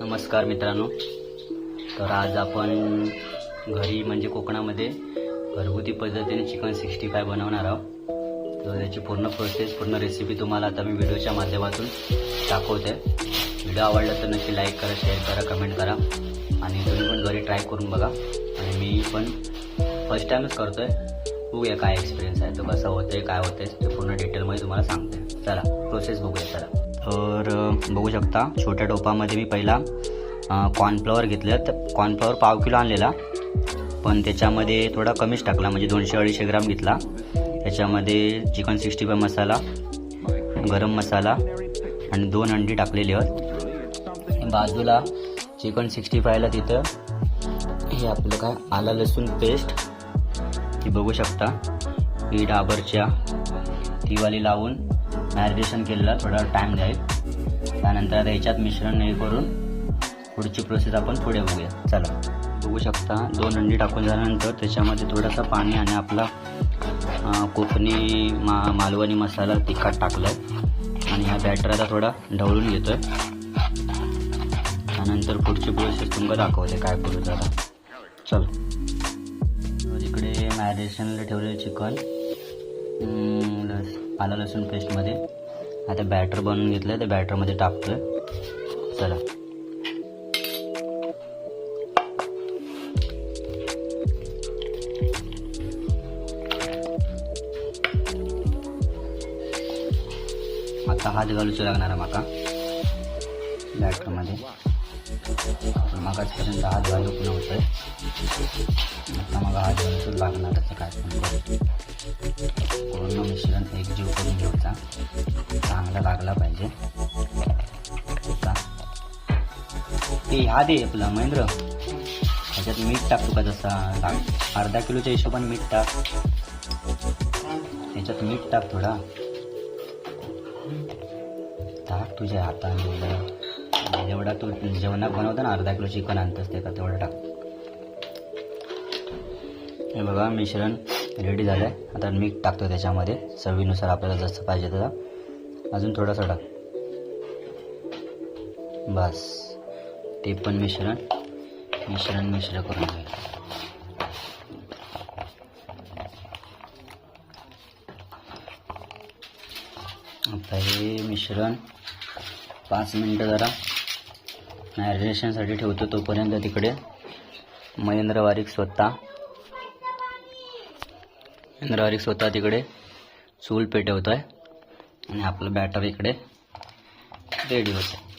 नमस्कार मित्रांनो. तर आज आपण घरी म्हणजे कोकणामध्ये घरगुती पद्धतीने चिकन 65 बनवणार आहोत. तर त्याची पूर्ण प्रोसेस, पूर्ण रेसिपी तुम्हाला आता मी व्हिडिओच्या माध्यमातून दाखवते. व्हिडिओ आवडला तर नक्की लाईक करा, शेअर करा, कमेंट करा आणि तुम्ही पण घरी ट्राय करून बघा. आणि मी पण फर्स्ट टाइमच करतोय, बघूया काय एक्सपिरियन्स आहे, तो कसं होतंय, काय होतंय ते पूर्ण डिटेलमध्ये तुम्हाला सांगते. चला प्रोसेस बघूया. चला, तर बघू शकता छोट्या टोपामध्ये मी पहिला कॉर्नफ्लॉवर घेतलं. तर कॉर्नफ्लॉवर 1/2 किलो आणलेला, पण त्याच्यामध्ये थोडा कमीच टाकला, म्हणजे 200-250 ग्राम घेतला. त्याच्यामध्ये चिकन 65 मसाला, गरम मसाला आणि 2 अंडी टाकलेली आहेत. बाजूला चिकन 65ला तिथं हे आपलं काय आलं लसूण पेस्ट ती बघू शकता, ही डाबरच्या तीवाली लावून मॅरिनेशन केलेला, थोडा टाईम जाईल. त्यानंतर आता ह्याच्यात मिश्रण हे करून पुढची प्रोसेस आपण पुढे बघूया. चला, बघू शकता 2 अंडी टाकून झाल्यानंतर त्याच्यामध्ये थोडासा पाणी आणि आपला कोकणी मालवणी मसाला तिखट टाकलं आणि हा बॅटर आता थोडा ढवळून घेतोय. त्यानंतर पुढची प्रोसेस तुम्हाला दाखवते काय करू. जरा चल, इकडे मॅरिनेशनला ठेवलेलं चिकन आलं लसूण पेस्टमध्ये आता बॅटर बनवून घेतलं, त्या बॅटरमध्ये टाकतोय. चला, आता हात घालूच लागणार आहे माका बॅटरमध्ये. मागासपर्यंत हात घालूक नव्हतंय, आता मला हात घालूच लागणार. असं काय पण पूर्ण मिश्रण एकजीव करून घ्यायचा, चांगला लागला पाहिजे. ते ह्या दे आपला महेंद्र, त्याच्यात मीठ टाकतो का, जसा अर्धा किलोच्या हिशोबाने मीठ टाक, त्याच्यात मीठ टाक थोडा, टाक तुझ्या हाताने, जेवढा तू जेवणात बनवता ना, अर्धा किलो चिकन आणतोस ते का तेवढं टाक. हे बघा मिश्रण रेडी झालं आहे. आता मीठ टाकतो त्याच्यामध्ये चवीनुसार, आपल्याला जसं पाहिजे तसं, अजून थोडासा टाक बस. ते पण मिश्रण करून घ्या. आता हे मिश्रण 5 मिनटं जरा मॅरिनेशनसाठी ठेवतो. तोपर्यंत तिकडे महेंद्र वारीक स्वतः तिकडे चूल पेटवतोय आणि आपलं बॅटर इकडे रेडी होतं.